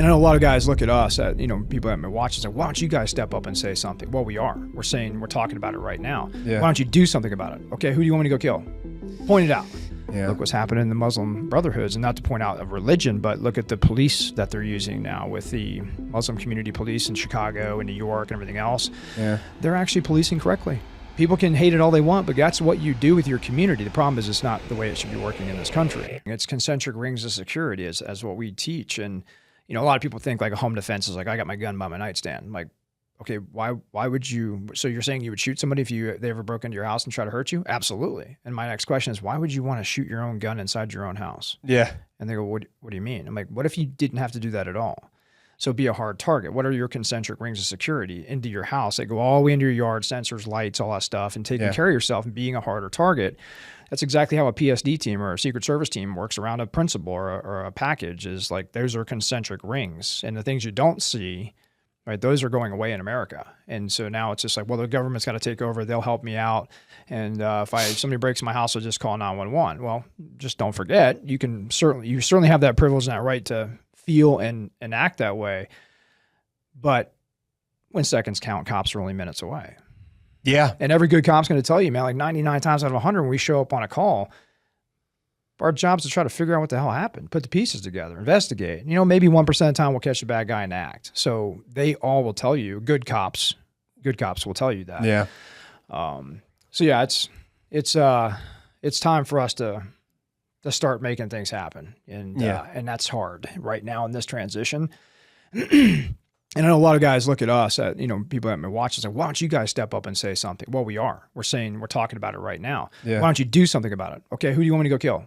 And I know a lot of guys look at us, at people that have been watching, say, why don't you guys step up and say something? Well, we are. We're talking about it right now. Yeah. Why don't you do something about it? Okay, who do you want me to go kill? Point it out. Yeah. Look what's happening in the Muslim brotherhoods, and not to point out a religion, but look at the police that they're using now with the Muslim community police in Chicago and New York and everything else. Yeah. They're actually policing correctly. People can hate it all they want, but that's what you do with your community. The problem is it's not the way it should be working in this country. It's concentric rings of security as what we teach. And, a lot of people think like a home defense is like, I got my gun by my nightstand. I'm like, okay, why would you? So you're saying you would shoot somebody if they ever broke into your house and try to hurt you? Absolutely. And my next question is, why would you want to shoot your own gun inside your own house? Yeah. And they go, what do you mean? I'm like, what if you didn't have to do that at all? So be a hard target. What are your concentric rings of security into your house? They go all the way into your yard, sensors, lights, all that stuff, and taking care of yourself and being a harder target. That's exactly how a PSD team or a Secret Service team works around a principle or a package. Is like, those are concentric rings. And the things you don't see, right, those are going away in America. And so now it's just like, well, the government's got to take over. They'll help me out. And if somebody breaks my house, I'll just call 911. Well, just don't forget, you certainly have that privilege and that right to feel and act that way. But when seconds count, cops are only minutes away. Yeah. And every good cop's going to tell you, man, like 99 times out of 100, when we show up on a call, our job's to try to figure out what the hell happened, put the pieces together, investigate. Maybe 1% of the time we'll catch a bad guy in the act. So they all will tell you, good cops will tell you that. Yeah. So yeah, it's time for us to start making things happen. And that's hard right now in this transition. And I know a lot of guys look at us, at people that have been watching, say, why don't you guys step up and say something? Well, we are. We're talking about it right now. Yeah. Why don't you do something about it? Okay, who do you want me to go kill?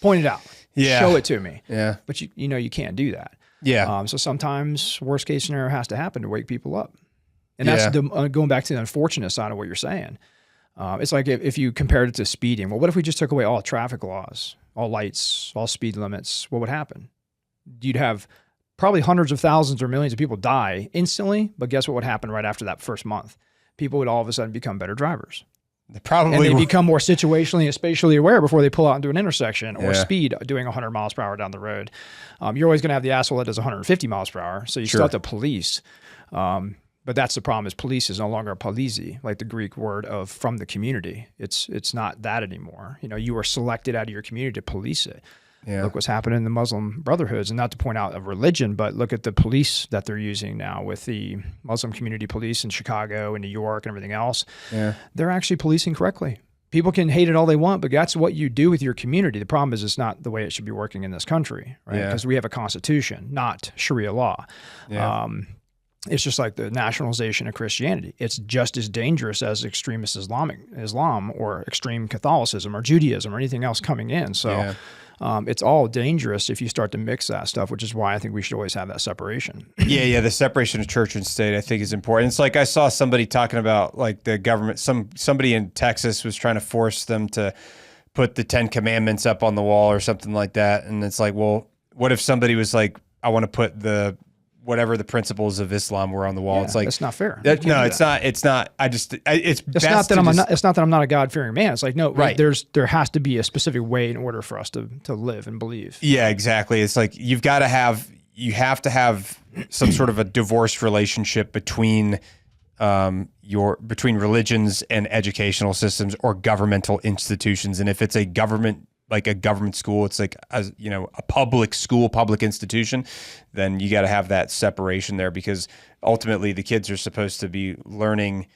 Point it out. Yeah. Show it to me. Yeah. But you can't do that. Yeah. So sometimes worst case scenario has to happen to wake people up. And that's going back to the unfortunate side of what you're saying. It's like if you compared it to speeding. Well, what if we just took away all traffic laws, all lights, all speed limits? What would happen? You'd have probably hundreds of thousands or millions of people die instantly, but guess what would happen right after that first month? People would all of a sudden become better drivers. They become more situationally and spatially aware before they pull out into an intersection or speed doing 100 miles per hour down the road. You're always going to have the asshole that does 150 miles per hour, so you still have to police. But that's the problem, is police is no longer a polisi, like the Greek word from the community. It's not that anymore. You are selected out of your community to police it. Yeah. Look what's happening in the Muslim brotherhoods, and not to point out a religion, but look at the police that they're using now with the Muslim community police in Chicago and New York and everything else. Yeah. They're actually policing correctly. People can hate it all they want, but that's what you do with your community. The problem is it's not the way it should be working in this country, right? Because we have a constitution, not Sharia law. Yeah. It's just like the nationalization of Christianity. It's just as dangerous as extremist Islam or extreme Catholicism or Judaism or anything else coming in. So it's all dangerous if you start to mix that stuff, which is why I think we should always have that separation. Yeah. The separation of church and state, I think, is important. It's like I saw somebody talking about like the government, somebody in Texas was trying to force them to put the 10 Commandments up on the wall or something like that. And it's like, well, what if somebody was like, I want to put whatever the principles of Islam were on the wall? Yeah, it's like, that's not fair. It's not. It's not that I'm not a God-fearing man. It's like, no, right. There has to be a specific way in order for us to live and believe. Yeah, exactly. It's like you have to have some sort of a divorced relationship between religions and educational systems or governmental institutions. And if it's a government school, it's like a public school, public institution, then you got to have that separation there, because ultimately the kids are supposed to be learning,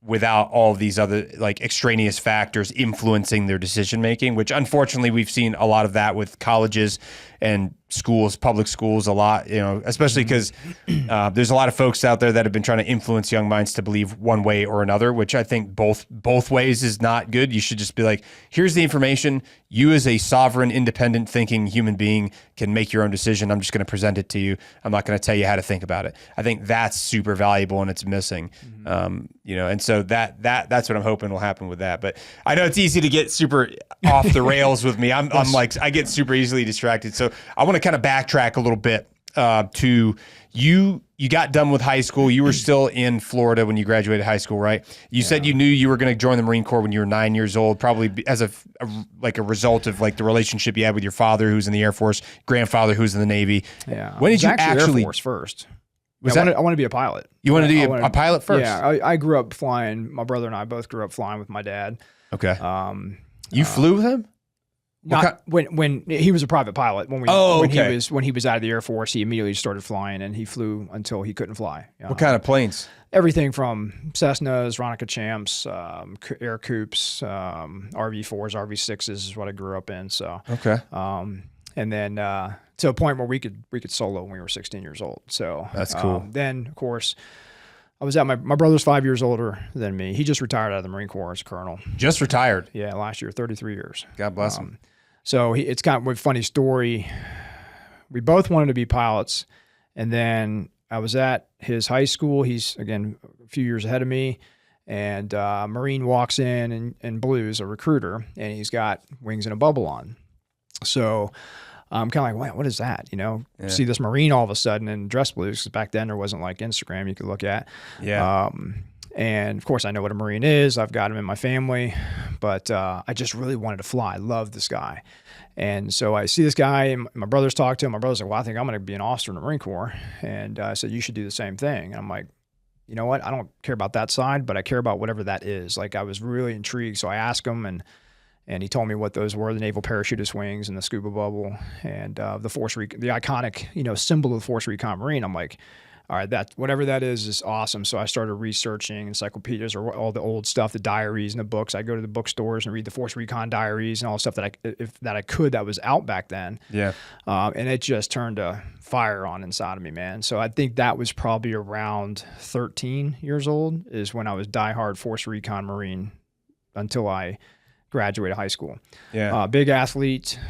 without all of these other like extraneous factors influencing their decision making, which unfortunately we've seen a lot of that with colleges and schools, public schools a lot, especially because there's a lot of folks out there that have been trying to influence young minds to believe one way or another, which I think both ways is not good. You should just be like, here's the information. You as a sovereign, independent thinking human being can make your own decision. I'm just going to present it to you. I'm not going to tell you how to think about it. I think that's super valuable and it's missing. And so that's what I'm hoping will happen with that. But I know it's easy to get super off the rails with me. I'm like, I get super easily distracted. So I want to kind of backtrack a little bit to, you got done with high school. You were still in Florida when you graduated high school, right? You said you knew you were going to join the Marine Corps when you were 9 years old, probably as a result of like the relationship you had with your father, who's in the Air Force, grandfather, who's in the Navy. Yeah. When did you actually Air Force first? Was I want to be a pilot. You wanted to be a pilot first? Yeah, I grew up flying. My brother and I both grew up flying with my dad. Okay. You flew with him? Not when he was a private pilot. When he was out of the Air Force, he immediately started flying, and he flew until he couldn't fly. What kind of planes? Everything from Cessnas, Ronica Champs, Air Coops, RV4s, RV6s is what I grew up in. So okay. And then to a point where we could solo when we were 16 years old. So that's cool. Then of course, I was at my brother's 5 years older than me. He just retired out of the Marine Corps as a colonel. Just retired? Yeah, last year, 33 years. God bless him. So it's kind of a funny story. We both wanted to be pilots, and then I was at his high school. He's, again, a few years ahead of me, and a Marine walks in blues, a recruiter, and he's got wings and a bubble on. So I'm kind of like, wow, what is that? You know, see this Marine all of a sudden in dress blues, because back then there wasn't like Instagram you could look at. Yeah. And of course I know what a Marine is. I've got him in my family, but I just really wanted to fly. I love this guy. And so I see this guy, and my brother's talked to him. My brother's like, well, I think I'm going to be an officer in the Marine Corps. And I said, you should do the same thing. And I'm like, you know what? I don't care about that side, but I care about whatever that is. Like, I was really intrigued. So I asked him, and he told me what those were: the naval parachutist wings and the scuba bubble, and the iconic, symbol of the Force Recon Marine. I'm like, all right, that whatever that is awesome. So I started researching encyclopedias or all the old stuff, the diaries and the books. I go to the bookstores and read the Force Recon diaries and all the stuff that was out back then. Yeah. And it just turned a fire on inside of me, man. So I think that was probably around 13 years old is when I was diehard Force Recon Marine until I graduated high school. Yeah. Big athlete.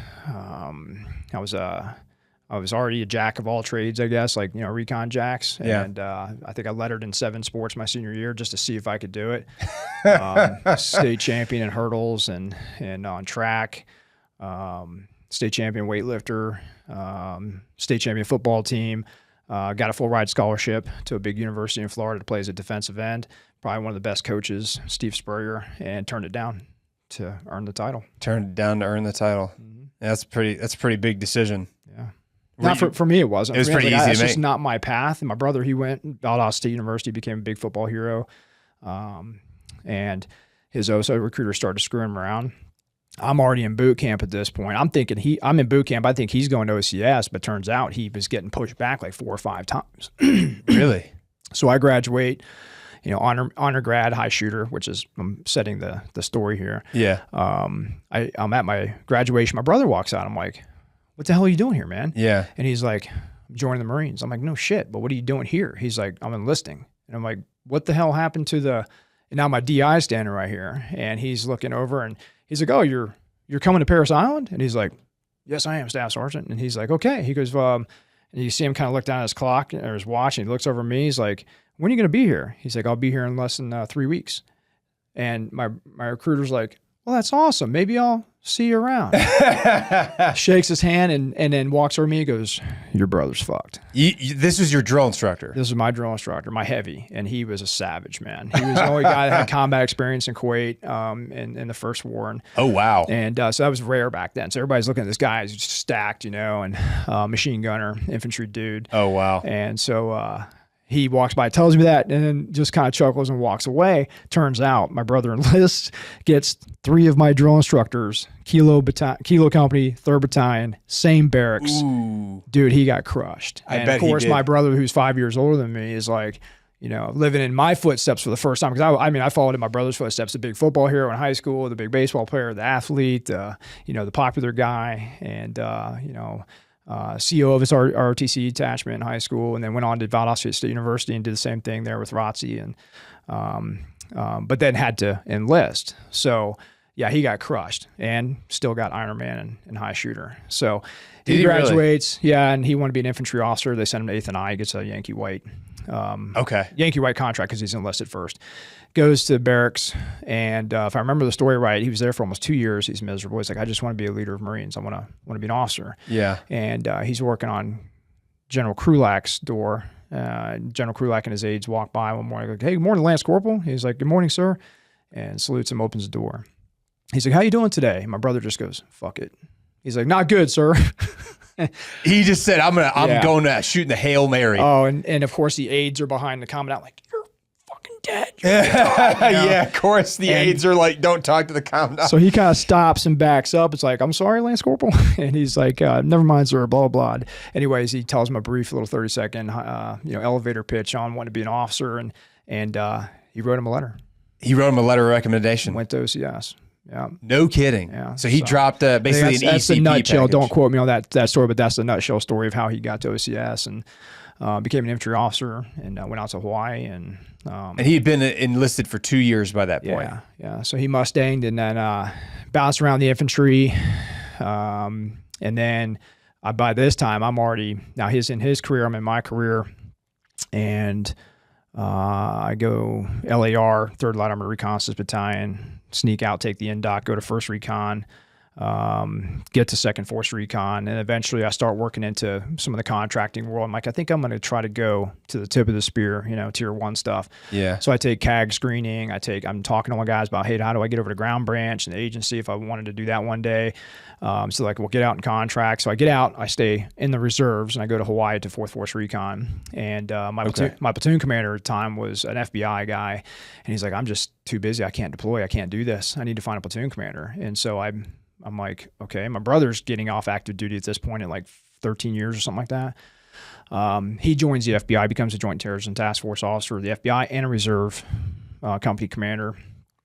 I was already a jack of all trades, I guess, like, recon jacks. Yeah. And I think I lettered in 7 sports my senior year just to see if I could do it. State champion in hurdles and on track, state champion weightlifter, state champion football team, got a full ride scholarship to a big university in Florida to play as a defensive end. Probably one of the best coaches, Steve Spurrier, and turned it down to earn the title. Turned it down to earn the title. Mm-hmm. That's a pretty big decision. Yeah. Not for me, it wasn't. It was pretty easy to make. That's just not my path. And my brother, he went Valdosta State University, became a big football hero. And his OSO recruiter started screwing him around. I'm already in boot camp at this point. I'm thinking I'm in boot camp. I think he's going to OCS, but turns out he was getting pushed back like 4 or 5 times. Really? So I graduate, honor grad, high shooter, which is, I'm setting the story here. Yeah. I'm at my graduation. My brother walks out. I'm like, what the hell are you doing here, man? Yeah. And he's like, I'm joining the Marines. I'm like, no shit, but what are you doing here? He's like, I'm enlisting. And I'm like, what the hell happened to and now my DI is standing right here. And he's looking over and he's like, oh, you're coming to Paris Island? And he's like, yes, I am, Staff Sergeant. And he's like, okay. He goes, and you see him kind of look down at his clock or his watch, and he looks over at me. He's like, when are you going to be here? He's like, I'll be here in less than 3 weeks. And my recruiter's like, well, that's awesome. Maybe I'll see you around. Shakes his hand and then walks over me and goes, your brother's fucked. This was your drill instructor? This is my drill instructor, my heavy. And he was a savage, man. He was the only guy that had combat experience in Kuwait in the first war. And, oh, wow. And so that was rare back then. So everybody's looking at this guy. He's just stacked, and machine gunner, infantry dude. Oh, wow. And so he walks by, tells me that, and then just kind of chuckles and walks away. Turns out my brother enlists, gets 3 of my drill instructors, Kilo Company, 3rd Battalion, same barracks. Ooh. Dude, he got crushed. I and bet of course, he did. my brother, who's 5 years older than me, is like, living in my footsteps for the first time. Because I followed in my brother's footsteps, the big football hero in high school, the big baseball player, the athlete, the popular guy, and, CEO of his ROTC attachment in high school, and then went on to Valdosta State University and did the same thing there with ROTC, and but then had to enlist. So yeah, he got crushed and still got Iron Man and high shooter. So he graduates, really? Yeah, and he wanted to be an infantry officer. They sent him to 8th and I. He gets a Yankee White. Yankee White contract because he's enlisted first. Goes to barracks, and if I remember the story right, he was there for almost 2 years. He's miserable. He's like, I just want to be a leader of Marines. I want to be an officer. Yeah. And he's working on General Krulak's door. General Krulak and his aides walk by one morning. Like, hey, good morning, Lance Corporal. He's like, good morning, sir. And salutes him, opens the door. He's like, how you doing today? And my brother just goes, fuck it. He's like, not good, sir. He just said, I'm going to shooting the Hail Mary. Oh, and of course the aides are behind the commandant like, you're fucking dead. Yeah, of course the aides are like, don't talk to the commandant. So he kind of stops and backs up. It's like, I'm sorry, Lance Corporal. And he's like, never mind, sir, blah, blah. Anyways, he tells him a brief little 30-second elevator pitch on wanting to be an officer. And he wrote him a letter. He wrote him a letter of recommendation. Went to OCS. Yeah. No kidding. Yeah. So he dropped basically an ECP That's the nutshell. package. Don't quote me on that story, but that's the nutshell story of how he got to OCS and became an infantry officer and went out to Hawaii. And he had been enlisted for 2 years by that point. Yeah. So he Mustanged and then bounced around the infantry. And then by this time, I'm already, now he's in his career, I'm in my career. And I go LAR, 3rd Light Armored Reconnaissance Battalion, sneak out, take the NDOC, go to 1st Recon, get to 2nd Force Recon, and eventually I start working into some of the contracting world. I'm like, I think I'm going to try to go to the tip of the spear, tier 1 stuff. Yeah. So I take CAG screening. I'm talking to my guys about, hey, how do I get over to ground branch and the agency if I wanted to do that one day? So like, we'll get out in contract. So I get out, I stay in the reserves, and I go to Hawaii to 4th Force Recon. And my platoon commander at the time was an FBI guy. And he's like, I'm just too busy. I can't deploy. I can't do this. I need to find a platoon commander. And so I'm like, okay, my brother's getting off active duty at this point at like 13 years or something like that. He joins the FBI, becomes a Joint Terrorism Task Force officer of the FBI and a reserve company commander.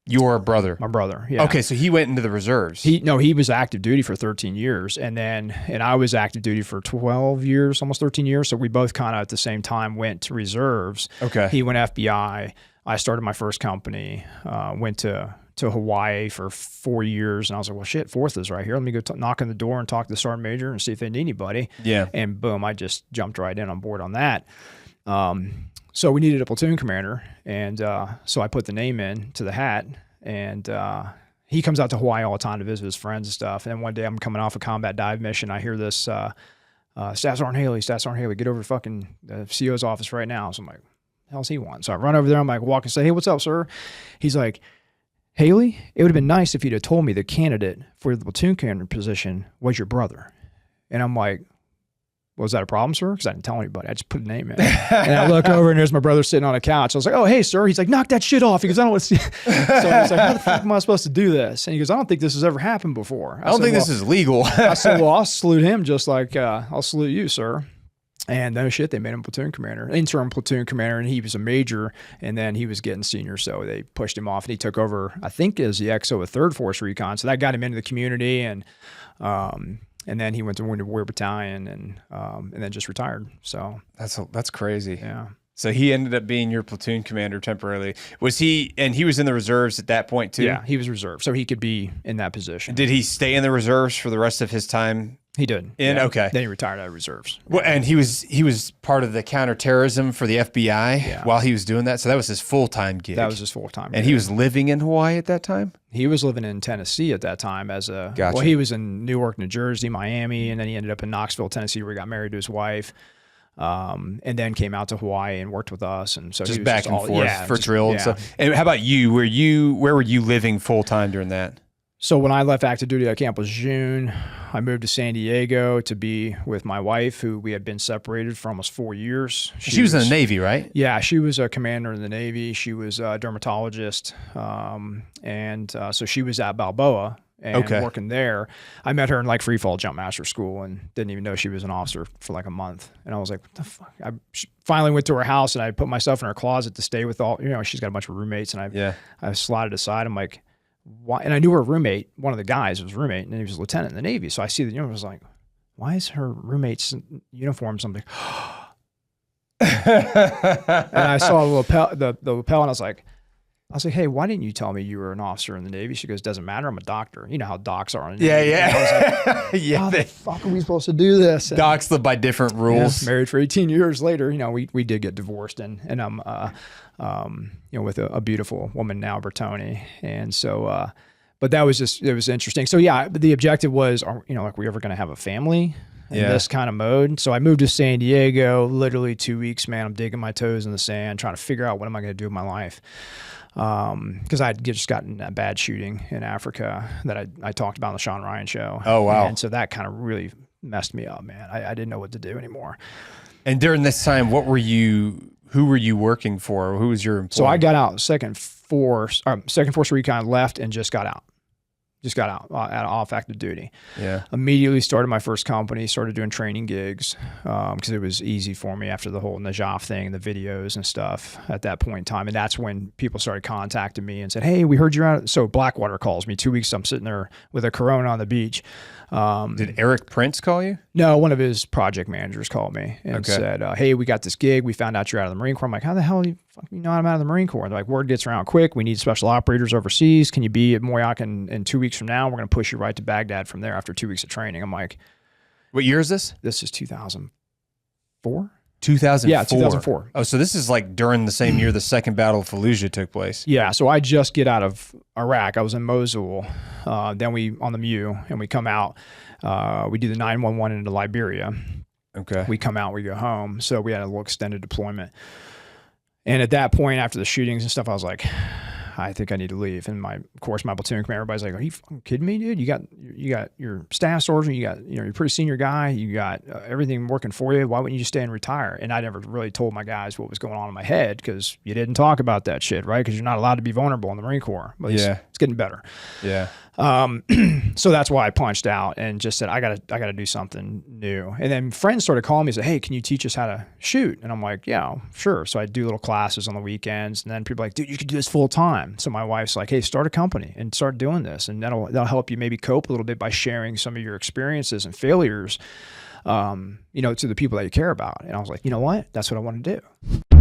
Your brother? My brother, yeah. Okay, so he went into the reserves. He was active duty for 13 years, and I was active duty for 12 years, almost 13 years, so we both kind of at the same time went to reserves. Okay. He went FBI. I started my first company, went to Hawaii for 4 years, and I was like, well, shit, 4th is right here. Let me go knock on the door and talk to the sergeant major and see if they need anybody. Yeah. And boom, I just jumped right in on board on that. So we needed a platoon commander, and so I put the name in to the hat, and he comes out to Hawaii all the time to visit his friends and stuff. And then one day I'm coming off a combat dive mission. I hear this, Staff Sergeant Haley, get over to fucking the CO's office right now. So I'm like, hell's he want? So I run over there. I'm like, walk and say, hey, what's up, sir? He's like, Haley, it would have been nice if you'd have told me the candidate for the platoon commander position was your brother. And I'm like, was that a problem, sir? Because I didn't tell anybody. I just put a name in. And I look over, and there's my brother sitting on a couch. I was like, oh, hey, sir. He's like, knock that shit off. He goes, I don't want to see. So I was like, how the fuck am I supposed to do this? And he goes, I don't think this has ever happened before. I don't think this is legal. I said, well, I'll salute him just like I'll salute you, sir. And no shit, they made him platoon commander, interim platoon commander, and he was a major, and then he was getting senior, so they pushed him off, and he took over, I think, as the XO of 3rd Force Recon, so that got him into the community, and then he went to Wounded Warrior Battalion, and then just retired. So that's crazy. Yeah. So he ended up being your platoon commander temporarily. Was he? And he was in the reserves at that point too. Yeah, he was reserve, so he could be in that position. Did he stay in the reserves for the rest of his time? He did. Okay. Then he retired out of reserves. Well, and he was part of the counterterrorism for the FBI while he was doing that. So that was his full-time gig. That was his full-time gig. And he was living in Hawaii at that time? He was living in Tennessee at that time Gotcha. Well, he was in Newark, New Jersey, Miami, and then he ended up in Knoxville, Tennessee, where he got married to his wife. And then came out to Hawaii and worked with us, and so just he was back just and forth for drill and stuff. And how about you? Where were you living full time during that? So when I left active duty at Camp Lejeune, I moved to San Diego to be with my wife, who we had been separated for almost 4 years. She was in the Navy, right? Yeah, she was a commander in the Navy. She was a dermatologist, and so she was at Balboa. And working there, I met her in like free fall jump master school and didn't even know she was an officer for like a month. And I was like, what the fuck? I finally went to her house and I put myself in her closet to stay with she's got a bunch of roommates, and I slotted aside. I'm like, why? And I knew her roommate, one of the guys was a roommate, and he was a lieutenant in the Navy. So I see the uniform, I was like, why is her roommate's uniform something? And I saw the lapel, and I was like, hey, why didn't you tell me you were an officer in the Navy? She goes, doesn't matter. I'm a doctor. You know how docs are in the Navy. Yeah. I was like, how the fuck are we supposed to do this? And, docs live by different rules. Married for 18 years later, we did get divorced, and I'm, with a beautiful woman now, Bertoni. And so, but that was it was interesting. So yeah, the objective was, were we ever going to have a family? in this kind of mode. So I moved to San Diego, literally 2 weeks, man. I'm digging my toes in the sand, trying to figure out what am I going to do with my life. Because I'd just gotten that bad shooting in Africa that I talked about on the Sean Ryan show. Oh, wow. And so that kind of really messed me up, man. I didn't know what to do anymore. And during this time, who were you working for? Who was your employer? So I got out, Second Force Recon, left and just got out. Off active duty. Yeah. Immediately started my first company, started doing training gigs because it was easy for me after the whole Najaf thing, the videos and stuff at that point in time. And that's when people started contacting me and said, hey, we heard you're out. So Blackwater calls me 2 weeks. I'm sitting there with a Corona on the beach. Did Eric Prince call you? No, one of his project managers called me and said, hey, we got this gig. We found out you're out of the Marine Corps. I'm like, how the hell do you know I'm out of the Marine Corps? And they're like, word gets around quick. We need special operators overseas. Can you be at Moyak in 2 weeks from now? We're going to push you right to Baghdad from there after 2 weeks of training. I'm like, what year is this? This is 2004. 2004. Yeah, 2004. Oh, so this is like during the same year the second Battle of Fallujah took place. Yeah, so I just get out of Iraq. I was in Mosul. Then we on the MEU, and we come out. We do the 911 into Liberia. Okay. We come out, we go home. So we had a little extended deployment. And at that point, after the shootings and stuff, I was like, I think I need to leave. And of course, my platoon commander, everybody's like, are you fucking kidding me, dude? You got your staff sergeant, you're a pretty senior guy, you got everything working for you. Why wouldn't you just stay and retire? And I never really told my guys what was going on in my head because you didn't talk about that shit, right? Because you're not allowed to be vulnerable in the Marine Corps. But it's getting better. Yeah. So that's why I punched out and just said, I gotta do something new. And then friends started calling me and said, hey, can you teach us how to shoot? And I'm like, yeah, sure. So I do little classes on the weekends, and then people are like, dude, you could do this full time. So my wife's like, hey, start a company and start doing this. And that'll help you maybe cope a little bit by sharing some of your experiences and failures, to the people that you care about. And I was like, you know what? That's what I want to do.